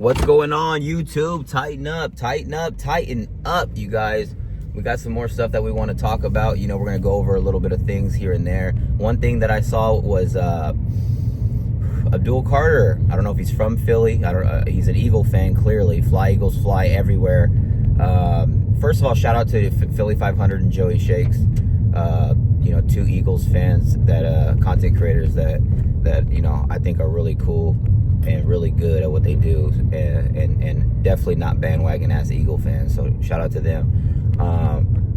What's going on, YouTube? Tighten up, tighten up, tighten up, you guys. We got some more stuff that we want to talk about. You know, we're going to go over a little bit of things here and there. One thing that I saw was Abdul Carter. I don't know if he's from Philly. He's an Eagle fan, clearly. Fly Eagles fly everywhere. First of all, shout out to Philly 500 and Joey Shakes. You know, two Eagles fans, that content creators that you know, I think are really cool and really good at what they do, and definitely not bandwagon ass Eagle fans. So shout out to them.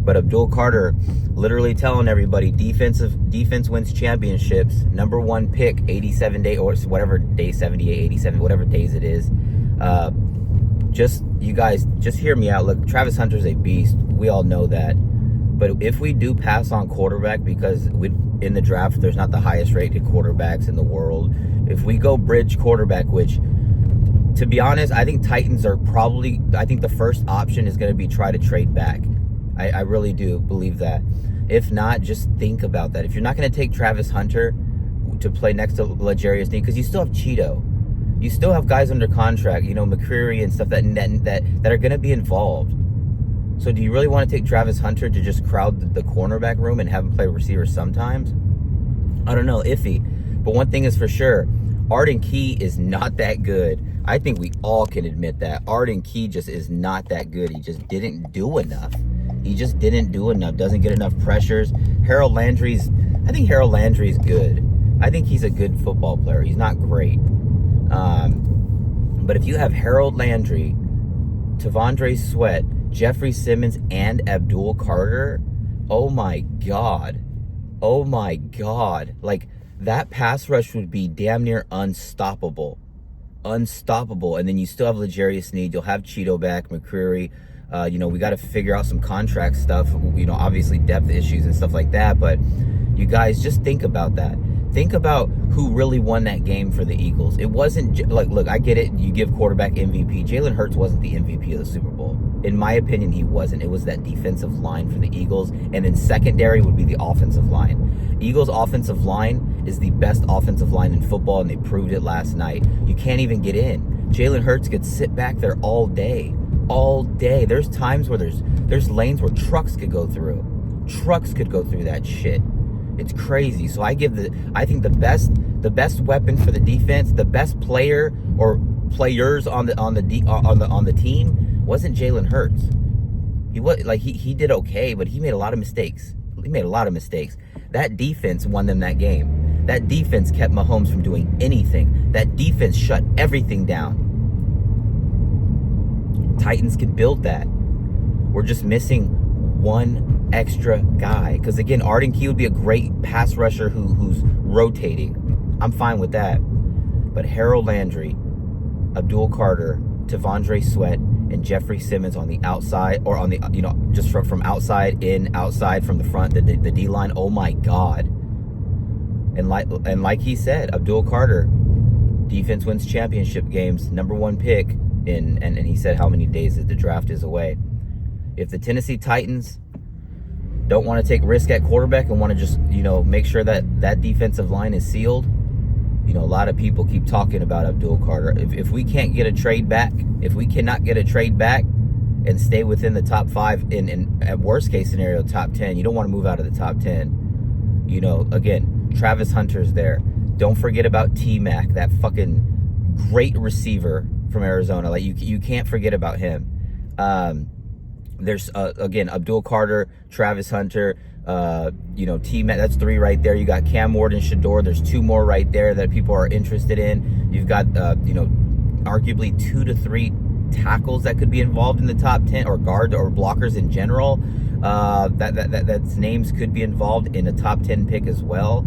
But Abdul Carter literally telling everybody defense wins championships. #1 pick, 87 day, or whatever day, 78, 87, whatever days it is. You guys, just hear me out. Look, Travis Hunter's a beast. We all know that. But if we do pass on quarterback, because in the draft, there's not the highest rated quarterbacks in the world. If we go bridge quarterback, which, to be honest, I think Titans are probably, I think the first option is going to be try to trade back. I really do believe that. If not, just think about that. If you're not going to take Travis Hunter to play next to L'Jarius Sneed, because you still have Cheeto. You still have guys under contract, you know, McCreary and stuff that are going to be involved. So do you really want to take Travis Hunter to just crowd the cornerback room and have him play receiver sometimes? I don't know, iffy. But one thing is for sure, Arden Key is not that good. I think we all can admit that. Arden Key just is not that good. He just didn't do enough. He just didn't do enough. Doesn't get enough pressures. I think Harold Landry's good. I think he's a good football player. He's not great. But if you have Harold Landry, T'Vondre Sweat, Jeffrey Simmons, and Abdul Carter, oh my God. Oh my God. Like, that pass rush would be damn near unstoppable. Unstoppable. And then you still have L'Jarius Sneed. You'll have Cheeto back, McCreary. You know, we got to figure out some contract stuff. You know, obviously depth issues and stuff like that. But you guys, just think about that. Think about who really won that game for the Eagles. It wasn't, like, look, I get it. You give quarterback MVP. Jalen Hurts wasn't the MVP of the Super Bowl. In my opinion, he wasn't. It was that defensive line for the Eagles. And then secondary would be the offensive line. Eagles' offensive line is the best offensive line in football, and they proved it last night. You can't even get in. Jalen Hurts could sit back there all day. All day. There's times where there's lanes where trucks could go through. Trucks could go through that shit. It's crazy. So I think the best weapon for the defense, the best player or players on the team wasn't Jalen Hurts. He did okay, but he made a lot of mistakes. That defense won them that game. That defense kept Mahomes from doing anything. That defense shut everything down. Titans can build that. We're just missing one extra guy, because again, Arden Key would be a great pass rusher who's rotating. I'm fine with that. But Harold Landry, Abdul Carter, T'Vondre Sweat, and Jeffrey Simmons on the outside, or on the, you know, just from outside in, outside from the front, the D line. Oh my God. And like he said, Abdul Carter, defense wins championship games, #1 pick, and he said how many days that the draft is away. If the Tennessee Titans don't want to take risk at quarterback and want to just, you know, make sure that defensive line is sealed, you know, a lot of people keep talking about Abdul Carter. If we can't get a trade back, if we cannot get a trade back and stay within the top 5, in at worst case scenario, top 10, you don't want to move out of the top 10. You know, again, Travis Hunter's there. Don't forget about T-Mac, that fucking great receiver from Arizona. Like, you can't forget about him. There's, again, Abdul Carter, Travis Hunter, you know, T-Mac, that's 3 right there. You got Cam Ward, Shador. There's 2 more right there that people are interested in. You've got, you know, arguably 2 to 3 tackles that could be involved in the top 10, or guards or blockers in general. That's names could be involved in a top 10 pick as well.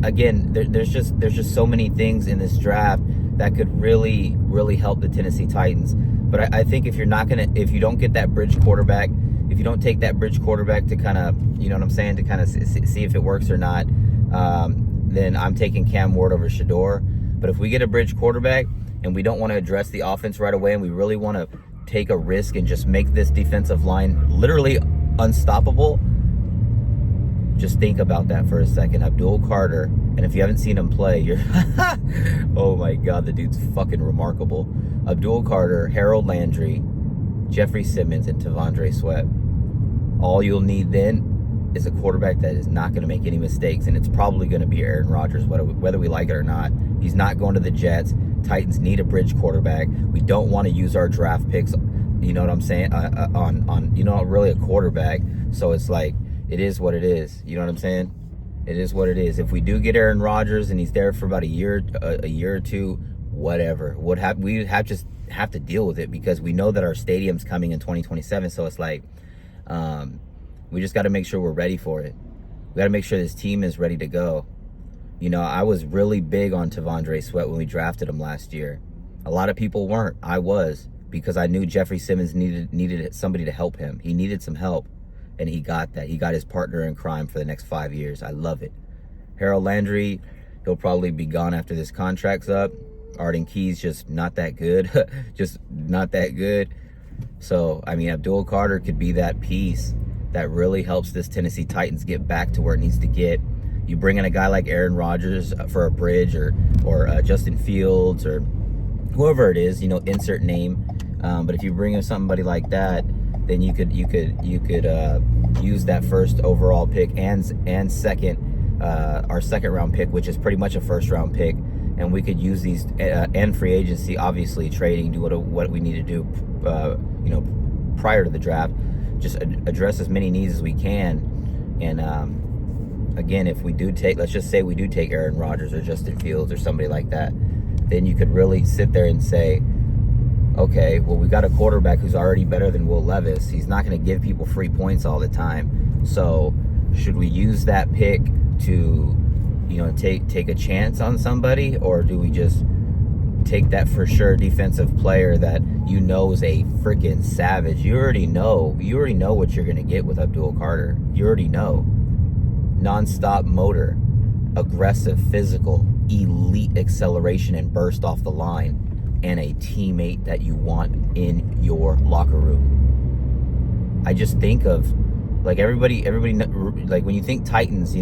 Again, there's just so many things in this draft that could really, really help the Tennessee Titans. But I think if you don't get that bridge quarterback, if you don't take that bridge quarterback to kind of, you know what I'm saying, to kind of see if it works or not, then I'm taking Cam Ward over Shador. But if we get a bridge quarterback and we don't want to address the offense right away, and we really want to take a risk and just make this defensive line literally unstoppable, just think about that for a second. Abdul Carter And if you haven't seen him play, you're oh my God, the dude's fucking remarkable. Abdul Carter, Harold Landry, Jeffrey Simmons, and T'Vondre Sweat. All you'll need then is a quarterback that is not going to make any mistakes, and it's probably going to be Aaron Rodgers, whether we like it or not. He's not going to the Jets. Titans need a bridge quarterback. We don't want to use our draft picks, you know what I'm saying, on really a quarterback. So it's like, it is what it is. You know what I'm saying? It is what it is. If we do get Aaron Rodgers and he's there for about a year or two, whatever. We just have to deal with it, because we know that our stadium's coming in 2027. So it's like, we just got to make sure we're ready for it. We got to make sure this team is ready to go. You know, I was really big on T'Vondre Sweat when we drafted him last year. A lot of people weren't. I was, because I knew Jeffrey Simmons needed somebody to help him. He needed some help, and he got that. He got his partner in crime for the next 5 years. I love it. Harold Landry, he'll probably be gone after this contract's up. Arden Key's just not that good. Just not that good. So, I mean, Abdul Carter could be that piece that really helps this Tennessee Titans get back to where it needs to get. You bring in a guy like Aaron Rodgers for a bridge, or Justin Fields, or whoever it is, insert name. But if you bring in somebody like that, then you could use that first overall pick and second, our second round pick, which is pretty much a first round pick, and we could use these and free agency, obviously trading, do what we need to do, prior to the draft, just address as many needs as we can. And again, if we do take, let's just say we do take Aaron Rodgers or Justin Fields or somebody like that, then you could really sit there and say, okay, well, we got a quarterback who's already better than Will Levis. He's not going to give people free points all the time. So should we use that pick to, take a chance on somebody, or do we just take that for sure defensive player that is a freaking savage? You already know what you're going to get with Abdul Carter. You already know. Non-stop motor, aggressive, physical, elite acceleration and burst off the line, and a teammate that you want in your locker room. I just think of, like, everybody, like, when you think Titans,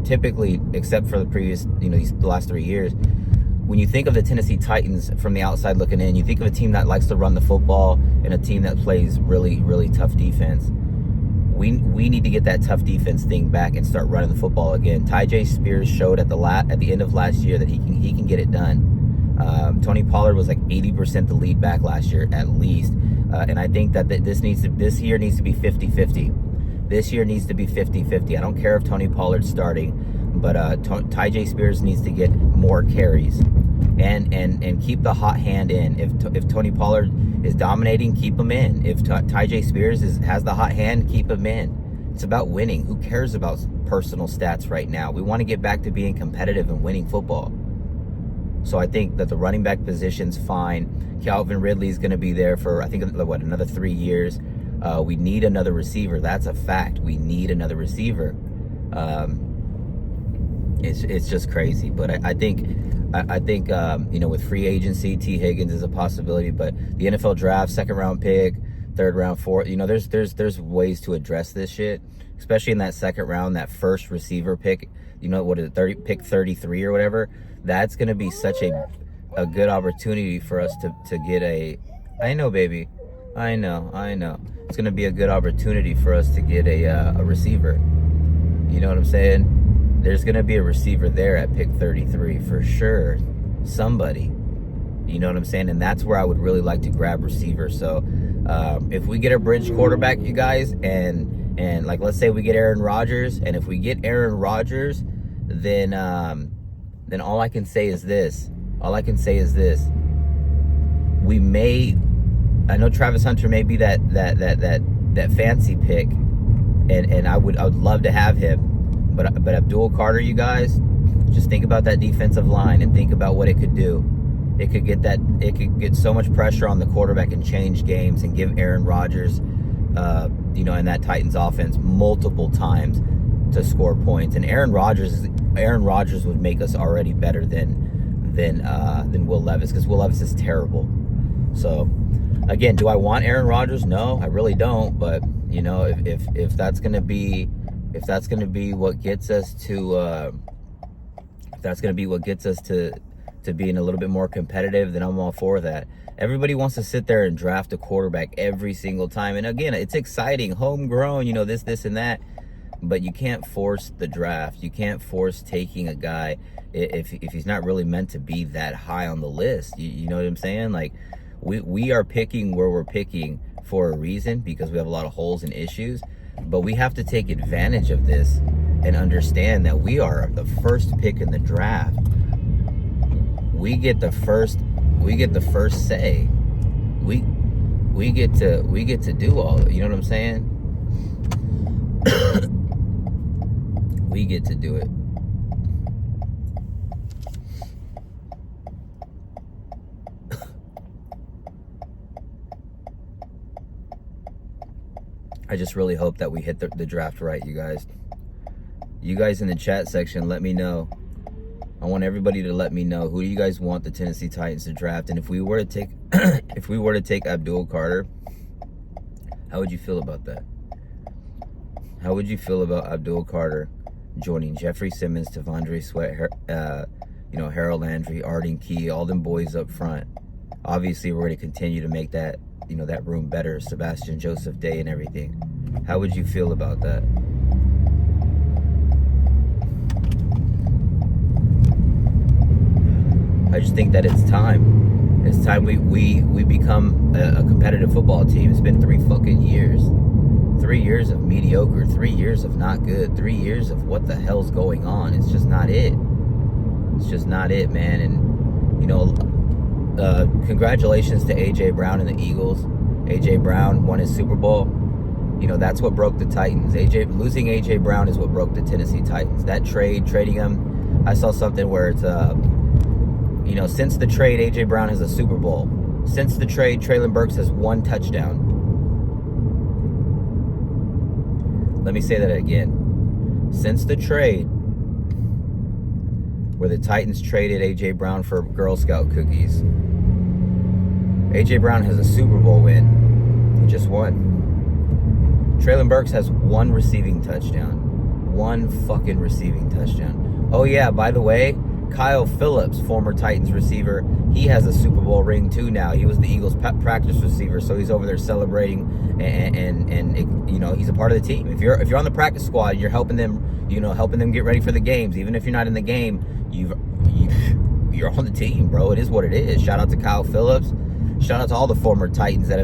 typically, except for the previous, the last 3 years, when you think of the Tennessee Titans from the outside looking in, you think of a team that likes to run the football and a team that plays really, really tough defense. We need to get that tough defense thing back and start running the football again. Tyjae Spears showed at the end of last year that he can get it done. Tony Pollard was like 80% the lead back last year at least, and I think that this year needs to be 50-50. This year needs to be 50-50. I don't care if Tony Pollard's starting, but Tyjae Spears needs to get more carries and keep the hot hand in. If Tony Pollard is dominating, keep him in. If Tyjae Spears has the hot hand, keep him in. It's about winning. Who cares about personal stats right now? We want to get back to being competitive and winning football. So I think that the running back position's fine. Calvin Ridley's going to be there for, I think, another 3 years. We need another receiver. That's a fact. We need another receiver. It's just crazy. But I think with free agency, T. Higgins is a possibility. But the NFL draft, second round pick, third round, fourth, there's ways to address this shit. Especially in that second round, that first receiver pick, pick 33 or whatever. That's going to be such a good opportunity for us to get I know, baby. I know. It's going to be a good opportunity for us to get a receiver. You know what I'm saying? There's going to be a receiver there at pick 33 for sure. Somebody. You know what I'm saying? And that's where I would really like to grab receiver. So if we get a bridge quarterback, you guys, and like, let's say we get Aaron Rodgers, and if we get Aaron Rodgers, then all I can say is this. We may, I know Travis Hunter may be that fancy pick, and I would love to have him. But Abdul Carter, you guys, just think about that defensive line and think about what it could do. It could get so much pressure on the quarterback and change games and give Aaron Rodgers, in that Titans offense multiple times to score points. And Aaron Rodgers would make us already better than Will Levis, because Will Levis is terrible. So again, do I want Aaron Rodgers? No, I really don't. But if that's gonna be what gets us to that's going to be what gets us to being a little bit more competitive, then I'm all for that. Everybody wants to sit there and draft a quarterback every single time. And again, it's exciting, homegrown, you know, this and that. But you can't force the draft. You can't force taking a guy if he's not really meant to be that high on the list. You know what I'm saying? Like, we are picking where we're picking for a reason, because we have a lot of holes and issues. But we have to take advantage of this and understand that we are the first pick in the draft. We get the first say. We get to do all. You know what I'm saying? We get to do it. I just really hope that we hit the draft right, you guys. You guys in the chat section, let me know. I want everybody to let me know, who do you guys want the Tennessee Titans to draft? And if we were to take if we were to take Abdul Carter, how would you feel about that? How would you feel about Abdul Carter joining Jeffrey Simmons, Tavondre Sweat, Harold Landry, Arden Key, all them boys up front? Obviously, we're going to continue to make that, that room better. Sebastian Joseph Day and everything. How would you feel about that? I just think that it's time. It's time we become a competitive football team. It's been 3 fucking years. 3 years of mediocre, 3 years of not good, 3 years of what the hell's going on. It's just not it. It's just not it, man. And, congratulations to A.J. Brown and the Eagles. A.J. Brown won his Super Bowl. That's what broke the Titans. Losing A.J. Brown is what broke the Tennessee Titans. That trading him, I saw something where it's, since the trade, A.J. Brown has a Super Bowl. Since the trade, Treylon Burks has 1 touchdown. Let me say that again. Since the trade, where the Titans traded A.J. Brown for Girl Scout cookies, A.J. Brown has a Super Bowl win. He just won. Treylon Burks has 1 receiving touchdown. 1 fucking receiving touchdown. Oh yeah, by the way, Kyle Phillips, former Titans receiver, he has a Super Bowl ring too now. He was the Eagles' practice receiver, so he's over there celebrating, and he's a part of the team. If you're on the practice squad and you're helping them, helping them get ready for the games, even if you're not in the game, you're on the team, bro. It is what it is. Shout out to Kyle Phillips. Shout out to all the former Titans that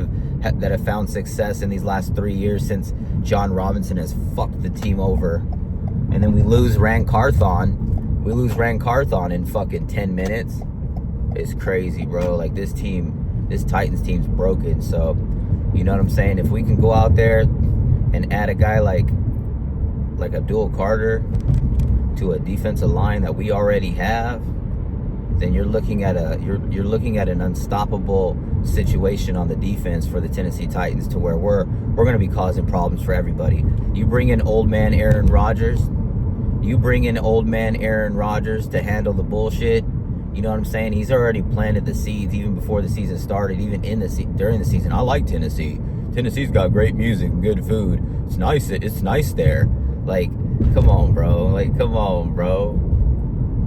have found success in these last 3 years since John Robinson has fucked the team over. And then we lose Rand Carthon. We lose Rand Carthon in fucking 10 minutes. It's crazy, bro. Like, this Titans team's broken. So, you know what I'm saying? If we can go out there and add a guy like Abdul Carter to a defensive line that we already have, then you're looking at an unstoppable situation on the defense for the Tennessee Titans, to where we're going to be causing problems for everybody. You bring in old man Aaron Rodgers. You bring in old man Aaron Rodgers to handle the bullshit. You know what I'm saying? He's already planted the seeds even before the season started, even during the season. I like Tennessee. Tennessee's got great music and good food. It's nice. It's nice there. Like, come on, bro.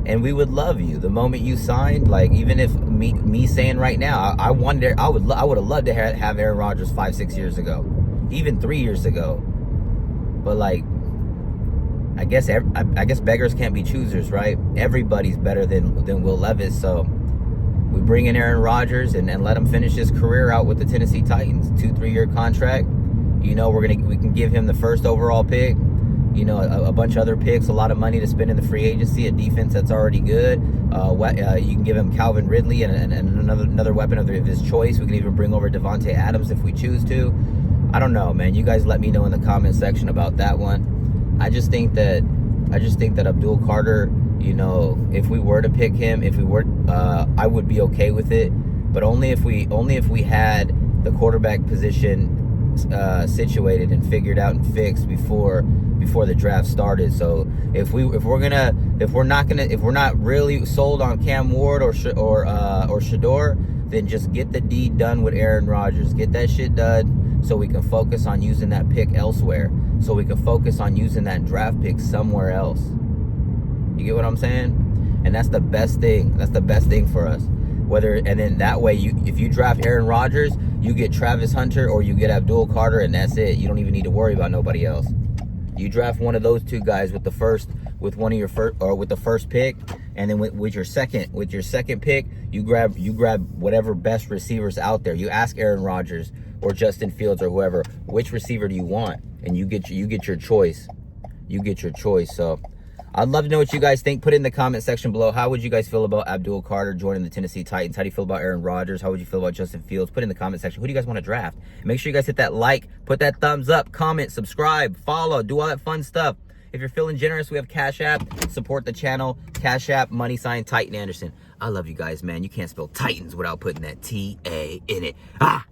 And we would love you the moment you signed. Like, even if me saying right now, I would have loved to have Aaron Rodgers 5-6 years ago, even 3 years ago. But like, I guess beggars can't be choosers, right? Everybody's better than Will Levis, so we bring in Aaron Rodgers and let him finish his career out with the Tennessee Titans. 2-3 year contract. We can give him the first overall pick. A bunch of other picks, a lot of money to spend in the free agency, a defense that's already good. You can give him Calvin Ridley and another weapon of his choice. We can even bring over Devontae Adams if we choose to. I don't know, man. You guys let me know in the comment section about that one. I just think that Abdul Carter, if we were to pick him, I would be okay with it, but only if we had the quarterback position situated and figured out and fixed before the draft started. So if we're not really sold on Cam Ward or Shador, then just get the deed done with Aaron Rodgers. Get that shit done so we can focus on using that pick elsewhere. So we can focus on using that draft pick somewhere else. You get what I'm saying? And that's the best thing. That's the best thing for us. And then that way, if you draft Aaron Rodgers, you get Travis Hunter or you get Abdul Carter, and that's it. You don't even need to worry about nobody else. You draft one of those two guys with the first pick, and then with your second pick, you grab whatever best receivers out there. You ask Aaron Rodgers or Justin Fields or whoever, which receiver do you want, and you get your choice. You get your choice. So I'd love to know what you guys think. Put it in the comment section below. How would you guys feel about Abdul Carter joining the Tennessee Titans? How do you feel about Aaron Rodgers? How would you feel about Justin Fields? Put it in the comment section. Who do you guys want to draft? Make sure you guys hit that like, put that thumbs up, comment, subscribe, follow, do all that fun stuff. If you're feeling generous, we have Cash App. Support the channel. Cash App, # Titan Anderson. I love you guys, man. You can't spell Titans without putting that T-A in it. Ah!